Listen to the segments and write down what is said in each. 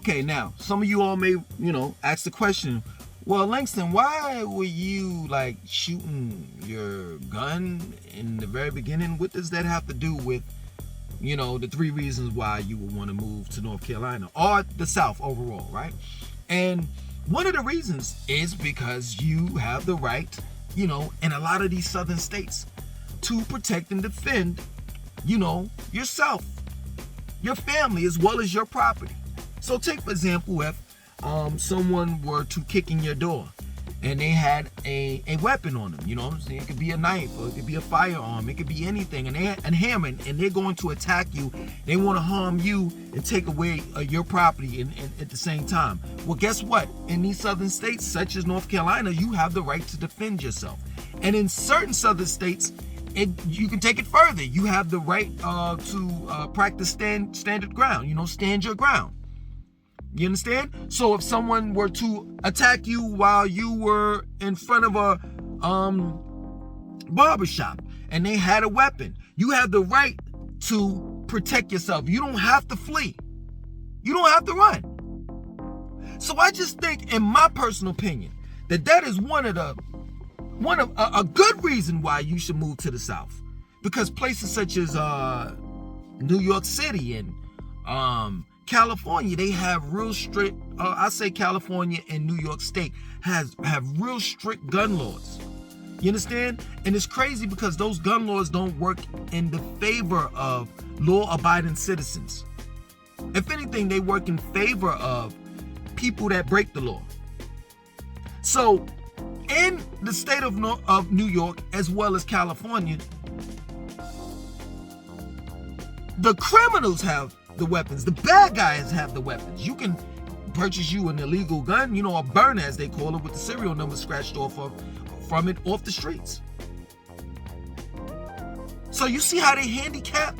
Okay, now some of you all may, ask the question, well, Langston, why were you like shooting your gun in the very beginning? What does that have to do with, the three reasons why you would want to move to North Carolina or the South overall, right? And one of the reasons is because you have the right, in a lot of these southern states to protect and defend, yourself, your family, as well as your property. So take, for example, if someone were to kick in your door and they had a weapon on them, it could be a knife or it could be a firearm, it could be anything, and a hammer, and they're going to attack you, they want to harm you and take away your property at the same time. Well, guess what? In these southern states, such as North Carolina, you have the right to defend yourself. And in certain southern states, you can take it further. You have the right to practice standard ground, stand your ground. You understand? So if someone were to attack you while you were in front of a barbershop and they had a weapon, you have the right to protect yourself. You don't have to flee. You don't have to run. So I just think, in my personal opinion, that is one of a good reason why you should move to the South, because places such as New York City and California, they have real strict, I say California and New York State have real strict gun laws. You understand? And it's crazy because those gun laws don't work in the favor of law-abiding citizens. If anything, they work in favor of people that break the law. So in the state of New York, as well as California, the criminals have the weapons. The bad guys have the weapons. You can purchase you an illegal gun, a burner as they call it, with the serial number scratched off from it off the streets. So you see how they handicap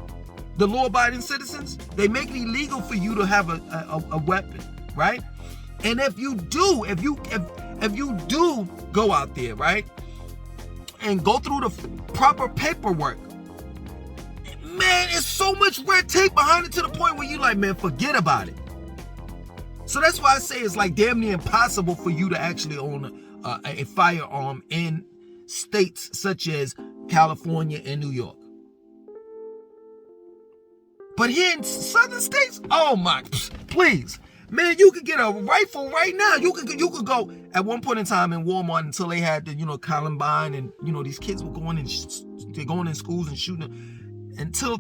the law-abiding citizens? They make it illegal for you to have a weapon, right? And if you do go out there, right, and go through the proper paperwork, man, it's so much red tape behind it to the point where you like, man, forget about it. So that's why I say it's like damn near impossible for you to actually own a firearm in states such as California and New York. But here in southern states, oh my, please, man, you could get a rifle right now. You could go at one point in time in Walmart until they had the Columbine, and these kids were going they're going in schools and shooting. Until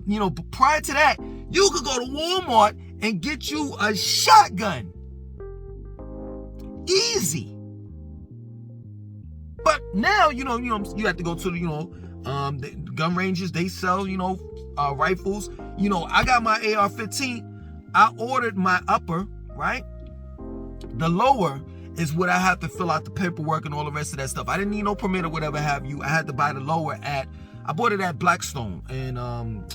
prior to that, you could go to Walmart and get you a shotgun. Easy. But now you have to go to the gun ranges. They sell rifles. I got my AR-15. I ordered my upper, right? The lower is what I have to fill out the paperwork and all the rest of that stuff. I didn't need no permit or whatever have you. I had to buy the lower I bought it at Blackstone and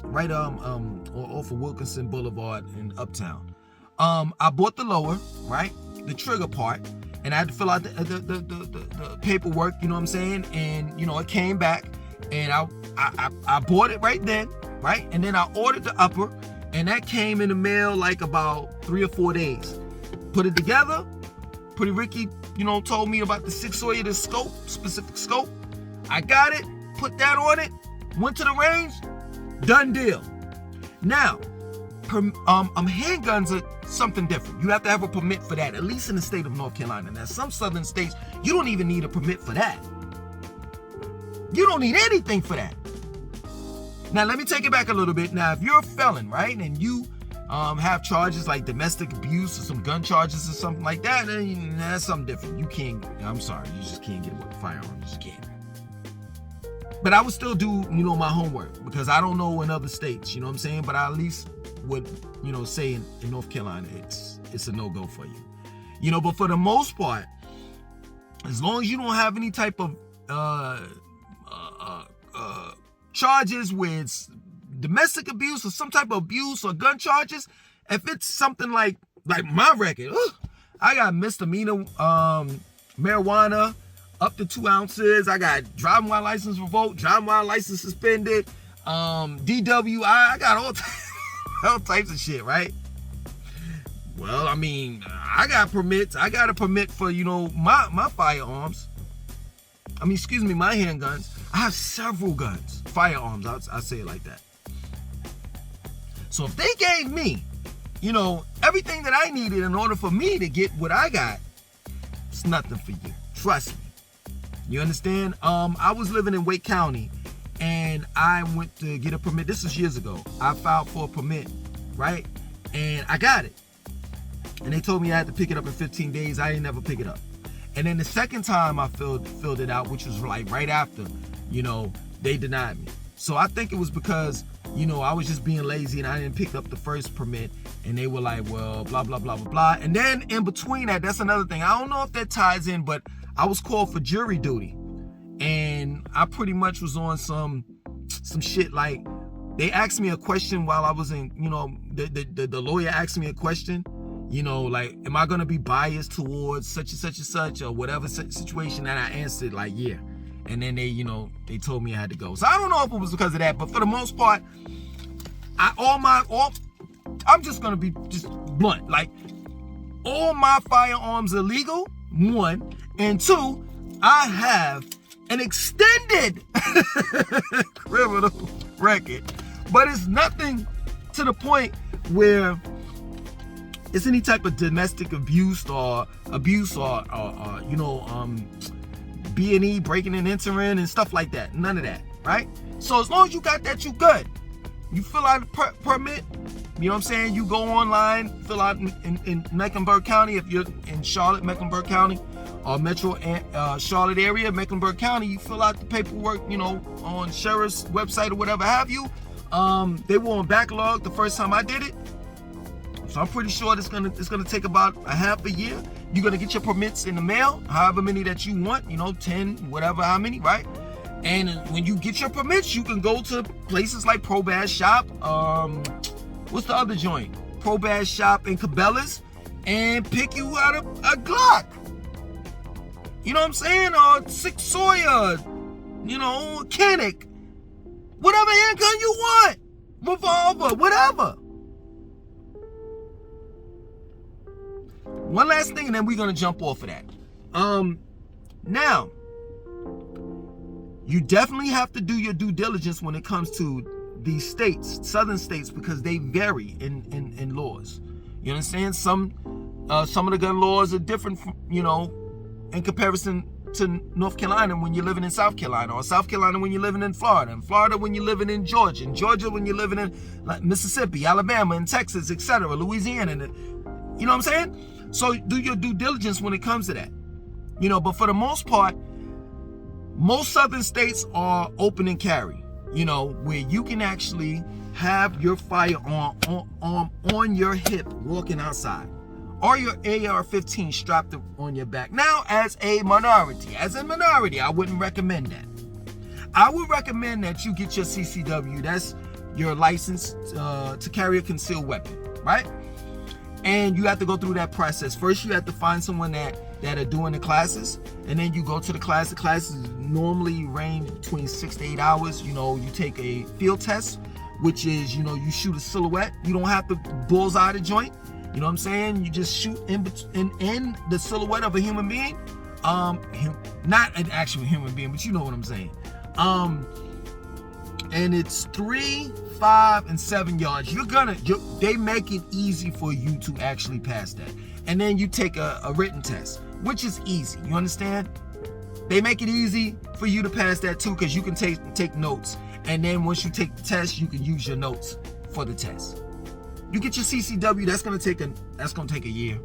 right off of Wilkinson Boulevard in Uptown. I bought the lower, right, the trigger part, and I had to fill out the paperwork. You know what I'm saying? And it came back, and I bought it right then, right, and then I ordered the upper, and that came in the mail like about 3 or 4 days. Put it together. Pretty Ricky, told me about the 6-Sawyer specific scope. I got it. Put that on it, went to the range, done deal. Now, handguns are something different. You have to have a permit for that, at least in the state of North Carolina. Now, some southern states, you don't even need a permit for that. You don't need anything for that. Now, let me take it back a little bit. Now, if you're a felon, right, and you have charges like domestic abuse or some gun charges or something like that, then that's something different. You just can't get a firearm. You just can't. But I would still do, my homework, because I don't know in other states, you know what I'm saying? But I at least would, say in North Carolina, it's a no-go for you. But for the most part, as long as you don't have any type of charges with domestic abuse or some type of abuse or gun charges, if it's something like my record, I got misdemeanor marijuana, up to 2 ounces. I got driving while license revoked, driving while license suspended, DWI. I got all types of shit, right? Well, I mean, I got permits. I got a permit for, my firearms. I mean, excuse me, my handguns. I have several guns, firearms. I'll say it like that. So if they gave me, everything that I needed in order for me to get what I got, it's nothing for you. Trust me. You understand? I was living in Wake County, and I went to get a permit. This was years ago. I filed for a permit, right? And I got it. And they told me I had to pick it up in 15 days. I didn't ever pick it up. And then the second time I filled it out, which was like right after, they denied me. So I think it was because, I was just being lazy and I didn't pick up the first permit. And they were like, well, blah, blah, blah, blah, blah. And then in between that, that's another thing. I don't know if that ties in, but I was called for jury duty. And I pretty much was on some shit like, they asked me a question while I was in, the lawyer asked me a question, like, am I going to be biased towards such and such and such or whatever situation? And I answered like, yeah. And then they told me I had to go. So I don't know if it was because of that, but for the most part, I'm just going to be just blunt. Like, all my firearms are legal, one. And two, I have an extended criminal record. But it's nothing to the point where it's any type of domestic abuse or B&E, breaking and entering and stuff like that. None of that, right? So as long as you got that, you good. You fill out a permit, you know what I'm saying? You go online, fill out in Mecklenburg County, if you're in Charlotte, Mecklenburg County, or Metro Charlotte area, Mecklenburg County, you fill out the paperwork, on sheriff's website or whatever have you. They were on backlog the first time I did it. So I'm pretty sure it's gonna take about a half a year. You're gonna get your permits in the mail, however many that you want, 10, whatever, how many, right? And when you get your permits, you can go to places like Pro Bass Shop. What's the other joint? Pro Bass Shop in Cabela's, and pick you out a Glock. You know what I'm saying? Or Six Sawyer, Kennick. Whatever handgun you want. Revolver, whatever. One last thing, and then we're going to jump off of that. Now, you definitely have to do your due diligence when it comes to these states, southern states, because they vary in laws. You understand? Some of the gun laws are different from, in comparison to North Carolina when you're living in South Carolina, or South Carolina when you're living in Florida, and Florida when you're living in Georgia, and Georgia when you're living in like Mississippi, Alabama, and Texas, etc., Louisiana, and you know what I'm saying? So do your due diligence when it comes to that. But for the most part, most southern states are open and carry, where you can actually have your firearm on your hip walking outside, or your AR-15 strapped on your back. Now, as a minority, I wouldn't recommend that. I would recommend that you get your CCW. That's your license to carry a concealed weapon, right? And you have to go through that process. First, you have to find someone that are doing the classes, and then you go to the class. The classes normally range between 6 to 8 hours. You take a field test, which is, you shoot a silhouette. You don't have to bullseye the joint. You know what I'm saying? You just shoot in the silhouette of a human being. Not an actual human being, but you know what I'm saying. And it's 3, 5, and 7 yards. They make it easy for you to actually pass that. And then you take a written test, which is easy. You understand? They make it easy for you to pass that too, because you can take notes. And then once you take the test, you can use your notes for the test. You get your CCW, that's gonna take a year.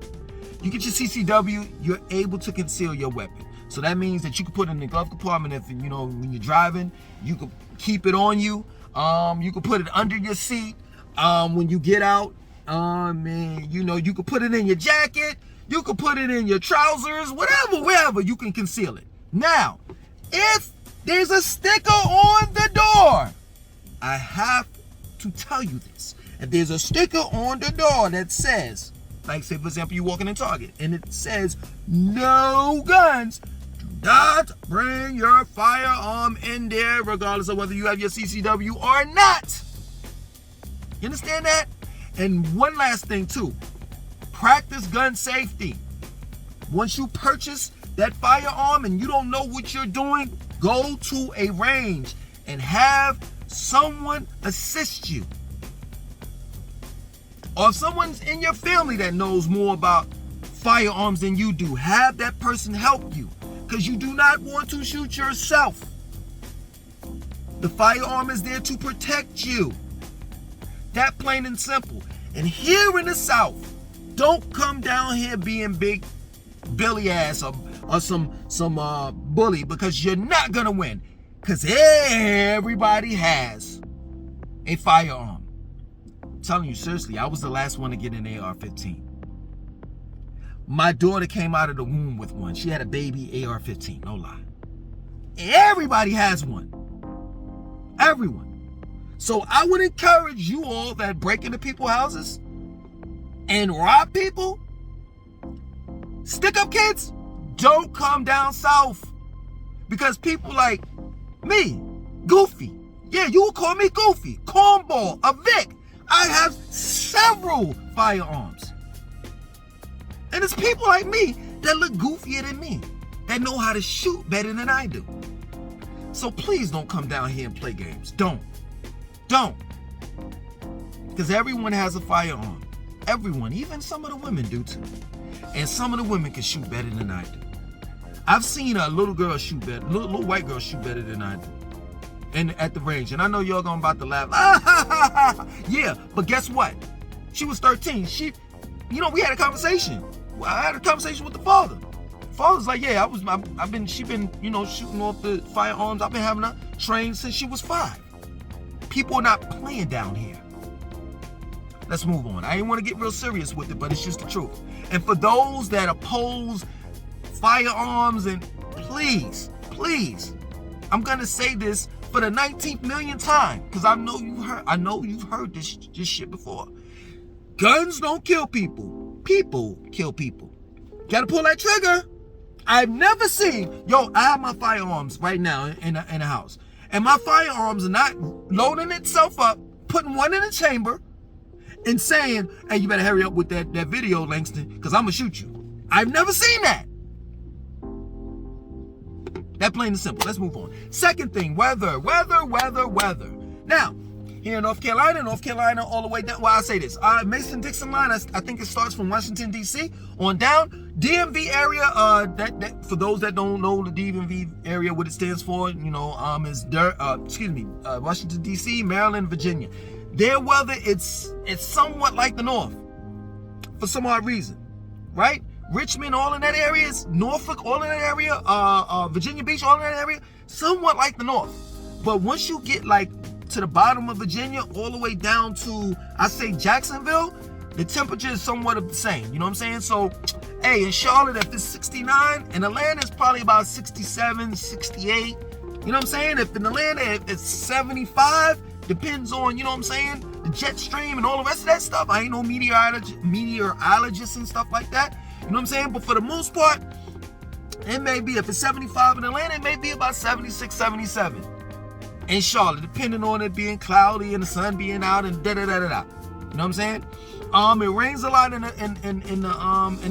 You get your CCW, you're able to conceal your weapon. So that means that you can put it in the glove compartment if when you're driving, you can keep it on you. You can put it under your seat. When you get out, you can put it in your jacket, you can put it in your trousers, wherever you can conceal it. Now, if there's a sticker on the door, I have to tell you this. If there's a sticker on the door that says, like say for example, you're walking in Target and it says no guns, do not bring your firearm in there regardless of whether you have your CCW or not. You understand that? And one last thing too, Practice gun safety. Once you purchase that firearm and you don't know what you're doing, go to a range and have someone assist you. Or if someone's in your family that knows more about firearms than you do, have that person help you, because you do not want to shoot yourself. The firearm is there to protect you. That plain and simple. And here in the South, don't come down here being big Billy ass or some bully, because you're not gonna win. Because everybody has a firearm. I'm telling you seriously, I was the last one to get an AR-15. My daughter came out of the womb with one. She had a baby AR-15, no lie. Everybody has one. Everyone. So I would encourage you all that break into people's houses and rob people, stick up kids, don't come down south. Because people like me, Goofy, yeah, you would call me Goofy, Cornball, a Vic, I have several firearms. And it's people like me that look goofier than me, that know how to shoot better than I do. So please don't come down here and play games. Don't. Because everyone has a firearm. Everyone, even some of the women do too. And some of the women can shoot better than I do. I've seen a little girl shoot better, little white girl shoot better than I do. And at the range. And I know y'all gonna about to laugh. Yeah, but guess what? She was 13. We had a conversation. I had a conversation with the father. Father's like, yeah, she been, shooting off the firearms. I've been having her trained since she was 5. People are not playing down here. Let's move on. I didn't want to get real serious with it, but it's just the truth. And for those that oppose firearms, and please, I'm gonna say this for the 19th millionth time, because I know you've heard this shit before. Guns don't kill people. People kill people. Gotta pull that trigger. I've never seen, I have my firearms right now in the house. And my firearms are not loading itself up, putting one in the chamber, and saying, hey, you better hurry up with that video, Langston, because I'm going to shoot you. I've never seen that. That plain and simple. Let's move on. Second thing, weather. Now, here in North Carolina, all the way down. Well, I'll say this. Mason-Dixon line, I think it starts from Washington, D.C. on down. DMV area, that for those that don't know the DMV area, what it stands for, is Washington, D.C., Maryland, Virginia. Their weather, it's somewhat like the North for some odd reason, right? Richmond, all in that area, Norfolk, all in that area, Virginia Beach, all in that area, somewhat like the North. But once you get to the bottom of Virginia, all the way down to, I say, Jacksonville, the temperature is somewhat of the same. You know what I'm saying? So, hey, in Charlotte, if it's 69, in Atlanta, it's probably about 67, 68. You know what I'm saying? If in Atlanta, if it's 75, depends on, you know what I'm saying, the jet stream and all the rest of that stuff. I ain't no meteorologist and stuff like that. You know what I'm saying? But for the most part, it may be, if it's 75 in Atlanta, it may be about 76, 77 in Charlotte, depending on it being cloudy and the sun being out and da-da-da-da-da. You know what I'm saying? It rains a lot in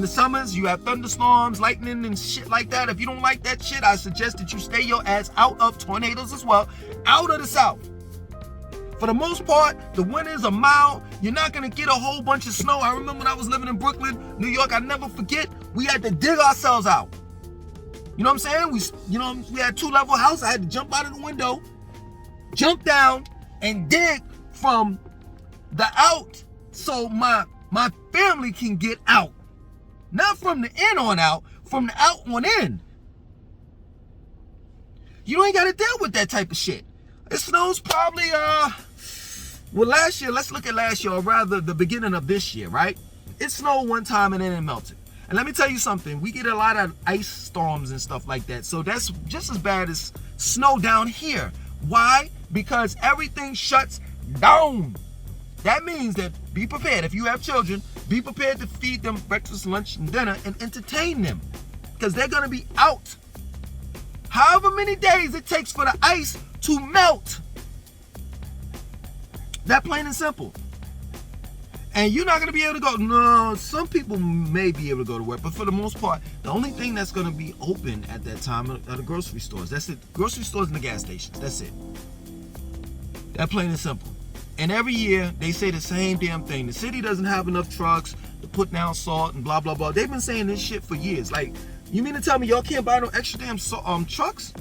the summers. You have thunderstorms, lightning, and shit like that. If you don't like that shit, I suggest that you stay your ass out of tornadoes as well, out of the South. For the most part, the winters are mild. You're not gonna get a whole bunch of snow. I remember when I was living in Brooklyn, New York. I never forget. We had to dig ourselves out. You know what I'm saying? We had a 2-level house. I had to jump out of the window, jump down, and dig from the out, so my family can get out. Not from the in on out, from the out on in. You ain't got to deal with that type of shit. It snows probably, last year, let's look at last year, or rather the beginning of this year, right? It snowed one time and then it melted. And let me tell you something, we get a lot of ice storms and stuff like that. So that's just as bad as snow down here. Why? Because everything shuts down. That means that be prepared. If you have children, be prepared to feed them breakfast, lunch, and dinner and entertain them, because they're going to be out. However many days it takes for the ice to melt. That plain and simple. And you're not going to be able to go. No, some people may be able to go to work, but for the most part, the only thing that's going to be open at that time are the grocery stores. That's it. Grocery stores and the gas stations. That's it. That plain and simple. And every year, they say the same damn thing. The city doesn't have enough trucks to put down salt and blah, blah, blah. They've been saying this shit for years. Like, you mean to tell me y'all can't buy no extra damn trucks?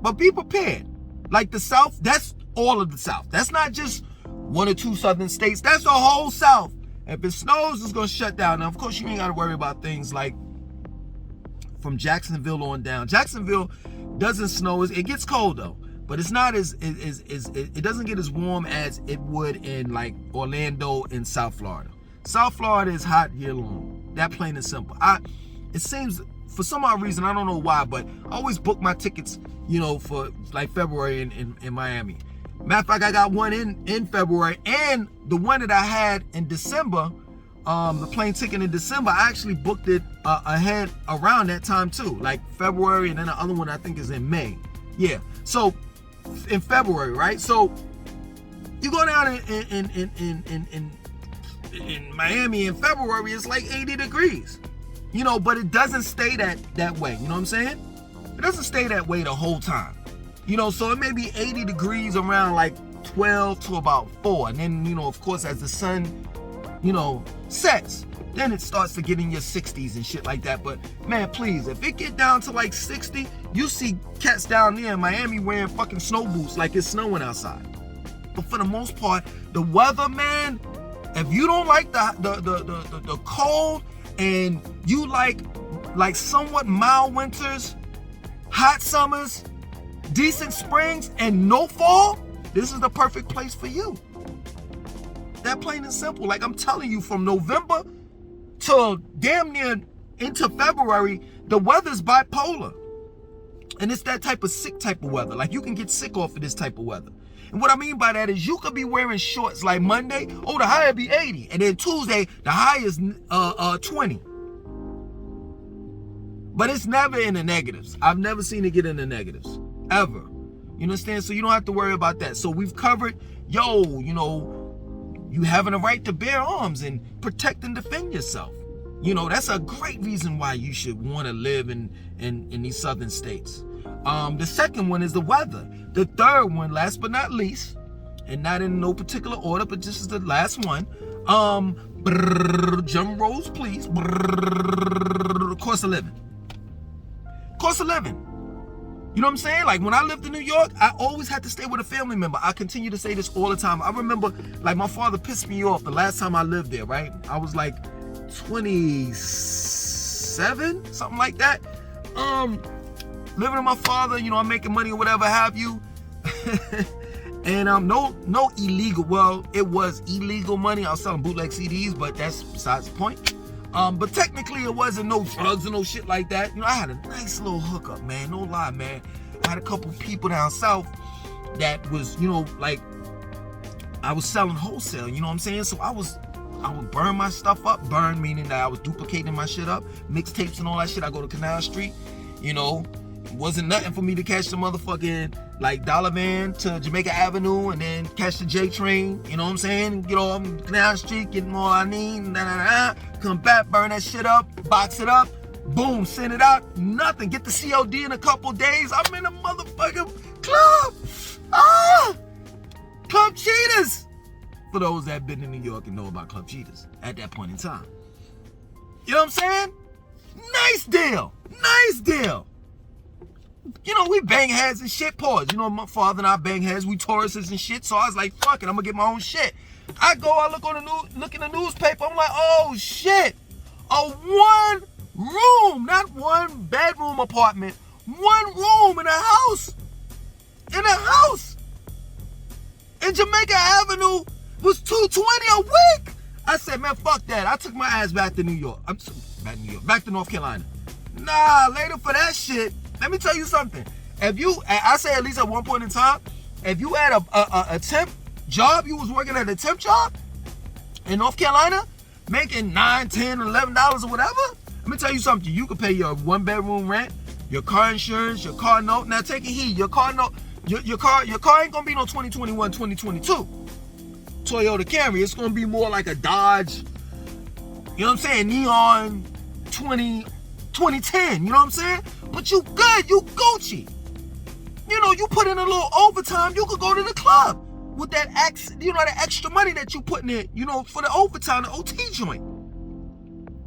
But be prepared. Like the South, that's all of the South. That's not just one or two southern states. That's the whole South. If it snows, it's going to shut down. Now, of course, you ain't got to worry about things like from Jacksonville on down. Jacksonville doesn't snow. It gets cold, though. But it's not it doesn't get as warm as it would in like Orlando in South Florida. South Florida is hot year long. That plain and simple. It seems, for some odd reason, I don't know why, but I always book my tickets, for like February in Miami. Matter of fact, I got one in February, and the one that I had in December, the plane ticket in December, I actually booked it ahead around that time too, like February, and then the other one I think is in May. Yeah, so in February, right? So you go down in Miami in February, it's like 80 degrees, but it doesn't stay that way. You know what I'm saying? It doesn't stay that way the whole time. So it may be 80 degrees around like 12 to about 4. And then, of course, as the sun, sets, then it starts to get in your 60s and shit like that. But man, please, if it get down to like 60, you see cats down there in Miami wearing fucking snow boots like it's snowing outside. But for the most part, the weather, man, if you don't like the cold and you like somewhat mild winters, hot summers, decent springs, and no fall, this is the perfect place for you. That plain and simple. Like I'm telling you, from November to damn near into February, the weather's bipolar. And it's that type of sick type of weather. Like you can get sick off of this type of weather. And what I mean by that is you could be wearing shorts like Monday, the high will be 80. And then Tuesday, the high is 20. But it's never in the negatives. I've never seen it get in the negatives. Ever. You understand? So you don't have to worry about that. So we've covered, you having a right to bear arms and protect and defend yourself. That's a great reason why you should want to live in these southern states. The second one is the weather. The third one, last but not least, and not in no particular order, but this is the last one. Drum rolls, please. Cost of living. Cost of living. You know what I'm saying? Like when I lived in New York, I always had to stay with a family member. I continue to say this all the time. I remember like my father pissed me off the last time I lived there, right? I was like 27, something like that. Living with my father, I'm making money or whatever have you. And no illegal, well, it was illegal money. I was selling bootleg CDs, but that's besides the point. But technically it wasn't no drugs and no shit like that. I had a nice little hookup, man. No lie, man. I had a couple people down south that was, like I was selling wholesale, you know what I'm saying? So I would burn my stuff up. Burn meaning that I was duplicating my shit up. Mixtapes and all that shit. I go to Canal Street, it wasn't nothing for me to catch the motherfucking like Dollar Van to Jamaica Avenue and then catch the J train, you know what I'm saying? Get on Canal Street, getting all I need, come back, burn that shit up, box it up, boom, send it out, nothing. Get the COD in a couple days. I'm in a motherfucking club. Club Cheetahs. For those that have been in New York and know about Club Cheetahs at that point in time. You know what I'm saying? Nice deal. Nice deal. We bang heads and shit, pause. My father and I bang heads, we Tauruses and shit. So I was like, fuck it, I'm gonna get my own shit. I look in the newspaper, I'm like, oh shit. A 1 room, not 1 bedroom apartment, 1 room in a house. In Jamaica Avenue was $220 a week. I said, man, fuck that. I took my ass back to New York. Back to North Carolina. Nah, later for that shit. Let me tell you something. I say at least at one point in time, if you had a temp job, you was working at a temp job in North Carolina, making $9, $10, $11 or whatever, let me tell you something. You could pay your 1-bedroom rent, your car insurance, your car note. Now take it heed, your car note, your car ain't gonna be no 2021, 2022. Toyota Camry. It's going to be more like a Dodge, you know what I'm saying, Neon 2010, you know what I'm saying? But you good, you Gucci. You know, you put in a little overtime, you could go to the club with that that extra money that you putting in, you know, for the overtime, the OT joint.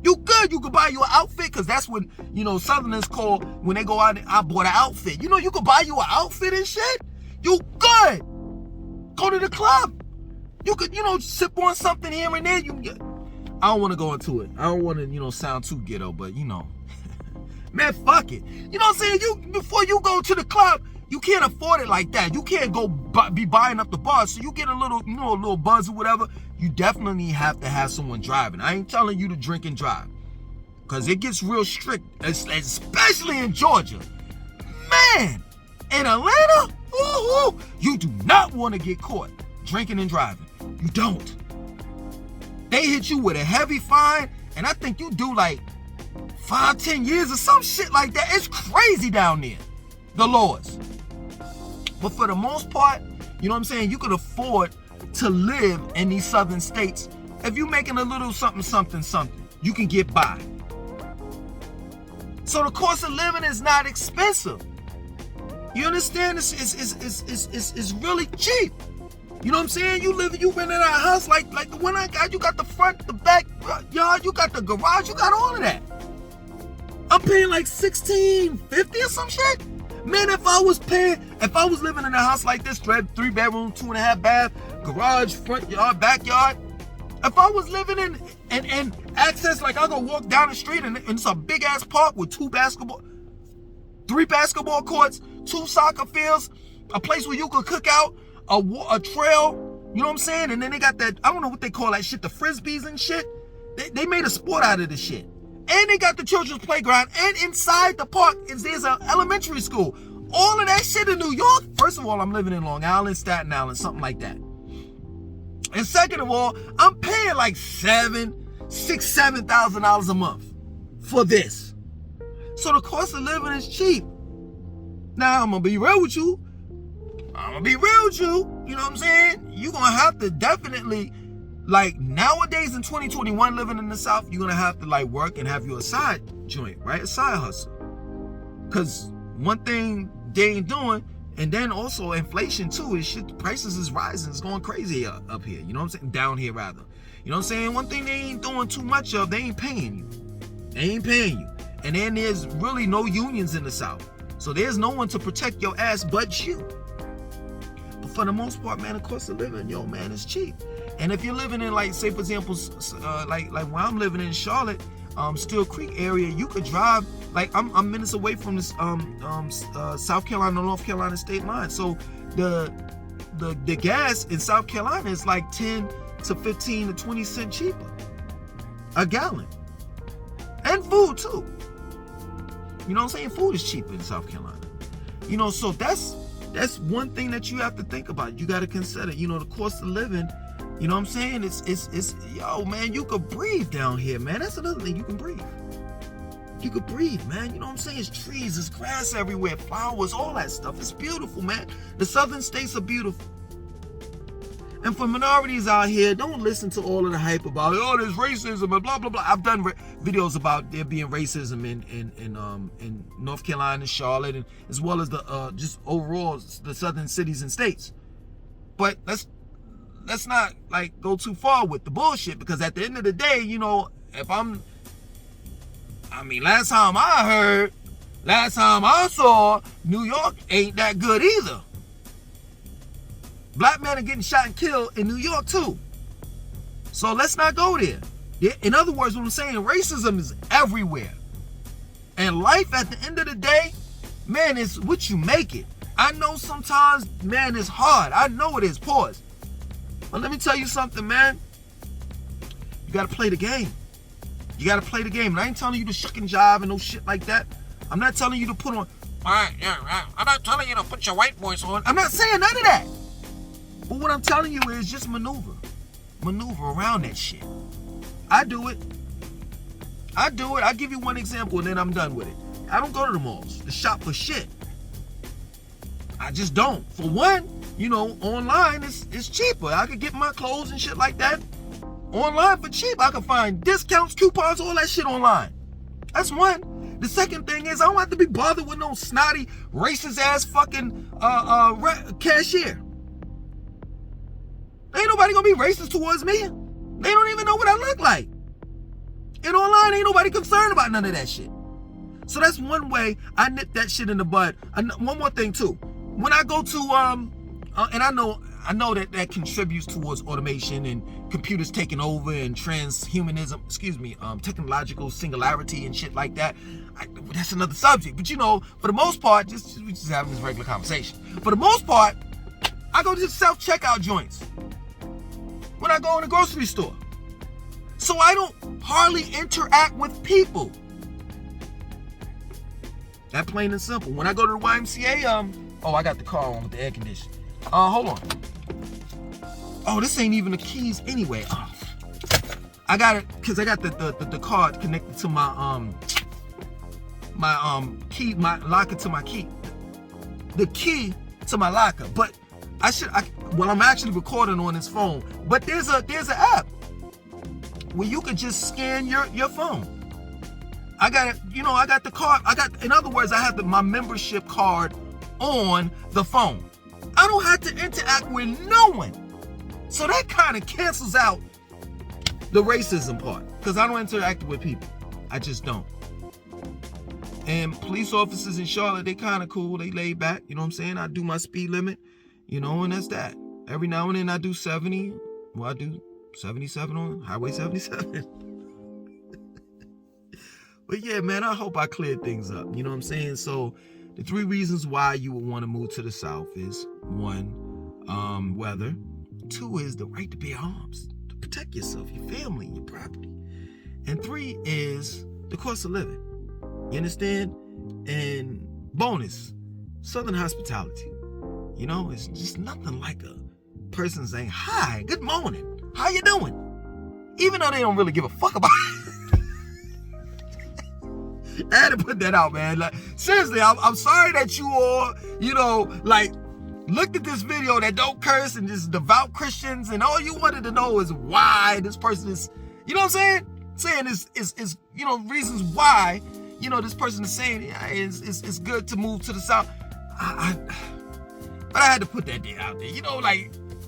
You good, you could buy you an outfit, because that's what, you know, Southerners call, when they go out, I bought an outfit. You know, you could buy you an outfit and shit. You good. Go to the club. You could, you know, sip on something here and there. You can get, I don't want to go into it. I don't want to, you know, sound too ghetto, but, you know, man, fuck it. You know what I'm saying? Before you go to the club, you can't afford it like that. You can't go be buying up the bar. So you get a little, you know, a little buzz or whatever. You definitely have to have someone driving. I ain't telling you to drink and drive, because it gets real strict, especially in Georgia. Man, in Atlanta, you do not want to get caught drinking and driving. You don't. They hit you with a heavy fine, and I think you do like 5-10 years or some shit like that. It's crazy down there, the laws. But for the most part, you know what I'm saying, you could afford to live in these southern states. If you're making a little something, you can get by. So the cost of living is not expensive. You understand? It's really cheap. You know what I'm saying? You been in a house like the one I got. You got the front, the back yard, you got the garage, you got all of that. I'm paying like $1,650 or some shit. Man, if I was living in a house like this, 3-bedroom, 2.5 bath, garage, front yard, backyard, if I was living in access, like I go walk down the street and it's a big ass park with 3 basketball courts, 2 soccer fields, a place where you could cook out, a trail, you know what I'm saying? And then they got that, I don't know what they call that shit, the frisbees and shit. They made a sport out of this shit. And they got the children's playground, and inside the park there's an elementary school. All of that shit in New York. First of all, I'm living in Long Island, Staten Island, something like that. And second of all, I'm paying like $7,000 a month for this. So the cost of living is cheap. Now I'm gonna be real with you. You know what I'm saying? You're gonna have to definitely, like, nowadays in 2021, living in the South, you're gonna have to like work and have your side joint, right? A side hustle. Cause one thing they ain't doing, and then also inflation too, is shit, the prices is rising. It's going crazy up here. You know what I'm saying? Down here rather. You know what I'm saying? One thing they ain't doing too much of, they ain't paying you. And then there's really no unions in the South. So there's no one to protect your ass but you. But for the most part, man, the cost of living, yo, man, is cheap. And if you're living in, like, say for example, like where I'm living in Charlotte, Steel Creek area, you could drive, like, I'm minutes away from this South Carolina, North Carolina state line. So the gas in South Carolina is like 10 to 15 to 20 cents cheaper a gallon. And food too. You know what I'm saying? Food is cheaper in South Carolina. You know, so that's one thing that you have to think about. You got to consider, you know, the cost of living. You know what I'm saying? It's yo, man, you could breathe down here, man. That's another thing, you can breathe. You could breathe, man. You know what I'm saying? It's trees, it's grass everywhere, flowers, all that stuff. It's beautiful, man. The southern states are beautiful. And for minorities out here, don't listen to all of the hype about, oh, there's racism and blah, blah, blah. I've done videos about there being racism in North Carolina, Charlotte, and as well as the just overall the southern cities and states. But let's not like go too far with the bullshit, because at the end of the day, you know, last time I saw, New York ain't that good either. Black men are getting shot and killed in New York too. So let's not go there. In other words, what I'm saying, racism is everywhere. And life at the end of the day, man, is what you make it. I know sometimes, man, it's hard. I know it is. Pause. But let me tell you something, man. You got to play the game. You got to play the game. And I ain't telling you to shuck and jive and no shit like that. I'm not telling you to put on, I'm not telling you to put your white voice on. I'm not saying none of that. But what I'm telling you is just maneuver around that shit. I do it. I'll give you one example and then I'm done with it. I don't go to the malls to shop for shit. I just don't. For one, you know, online is cheaper. I could get my clothes and shit like that online for cheap. I could find discounts, coupons, all that shit online. That's one. The second thing is I don't have to be bothered with no snotty, racist ass fucking cashier. Ain't nobody gonna be racist towards me. They don't even know what I look like. And online, ain't nobody concerned about none of that shit. So that's one way I nip that shit in the bud. One more thing too. When I go to and I know that contributes towards automation and computers taking over and transhumanism, technological singularity and shit like that. That's another subject. But you know, for the most part, we just having this regular conversation. For the most part, I go to self-checkout joints when I go in the grocery store. So I don't hardly interact with people. That plain and simple. When I go to the YMCA, I got the car on with the air conditioning. Hold on. Oh, this ain't even the keys anyway. Oh, I got it because I got the card connected to my key, my locker to my key. The key to my locker. But I'm actually recording on this phone. But there's an app where you can just scan your phone. I got it, I got the card. In other words, I have my membership card on the phone. I don't have to interact with no one. So that kind of cancels out the racism part. Because I don't interact with people. I just don't. And police officers in Charlotte, they kind of cool. They laid back. You know what I'm saying? I do my speed limit. And that's that. Every now and then I do 70. Well, I do 77 on Highway 77. But yeah, man, I hope I cleared things up. You know what I'm saying? So the 3 reasons why you would want to move to the South is 1, weather. 2 is the right to bear arms, to protect yourself, your family, your property. And 3 is the cost of living. You understand? And bonus, Southern hospitality. It's just nothing like a person saying, "Hi, good morning, how you doing?" Even though they don't really give a fuck about it. I had to put that out, man. Like, seriously, I'm sorry that you all, looked at this video that don't curse and just devout Christians, and all you wanted to know is why this person is, you know what I'm saying? Saying is reasons why, this person is saying it's good to move to the South. But I had to put that out there.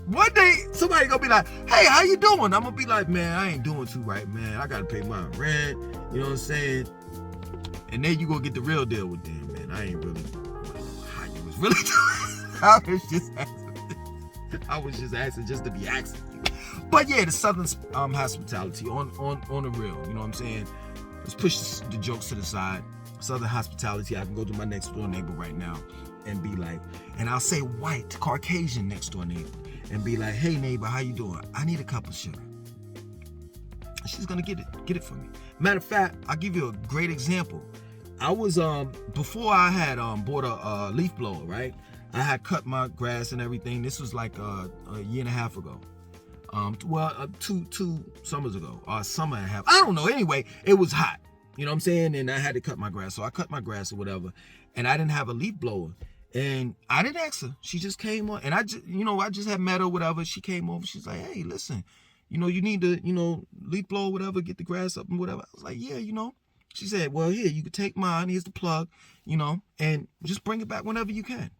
One day somebody gonna be like, "Hey, how you doing?" I'm gonna be like, "Man, I ain't doing too right, man. I gotta pay my rent." You know what I'm saying? And then you gonna get the real deal with them, man. I ain't really know how you was really doing. I was just asking just to be asking you. But yeah, the Southern hospitality on the real. You know what I'm saying? Let's push the jokes to the side. Southern hospitality. I can go to my next door neighbor right now and be like, and I'll say white Caucasian next door neighbor and be like, "Hey neighbor, how you doing? I need a cup of sugar." She's gonna get it for me. Matter of fact, I'll give you a great example. I was before I had bought a leaf blower, right? I had cut my grass and everything. This was like a year and a half ago. Two summers ago, or a summer and a half. I don't know. Anyway, it was hot. You know what I'm saying? And I had to cut my grass. So I cut my grass or whatever. And I didn't have a leaf blower. And I didn't ask her. She just came on. And I just had met her or whatever. She came over. She's like, "Hey, listen, you need to, leaf blow, whatever, get the grass up and whatever." I was like, "Yeah, She said, "Well, here, you can take mine. Here's the plug, and just bring it back whenever you can."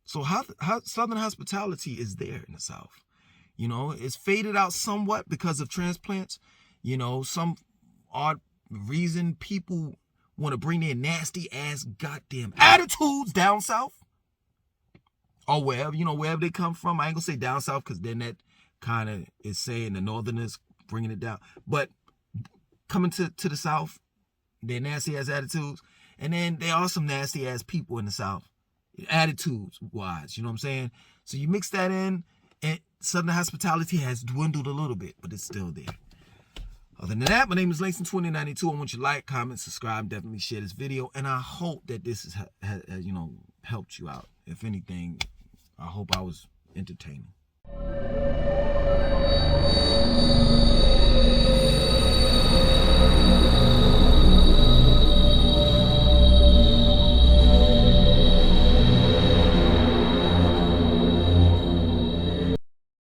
So how Southern hospitality is there in the South. It's faded out somewhat because of transplants. Some odd reason people want to bring their nasty ass goddamn attitudes down South. Or wherever they come from. I ain't gonna say down South because then that kind of is saying the Northerners bringing it down. But coming to the South, their nasty ass attitudes. And then there are some nasty ass people in the South, attitudes wise, you know what I'm saying? So you mix that in, and Southern hospitality has dwindled a little bit, but it's still there. Other than that, my name is Langston2092. I want you to like, comment, subscribe, definitely share this video, and I hope that this has helped you out. If anything, I hope I was entertaining.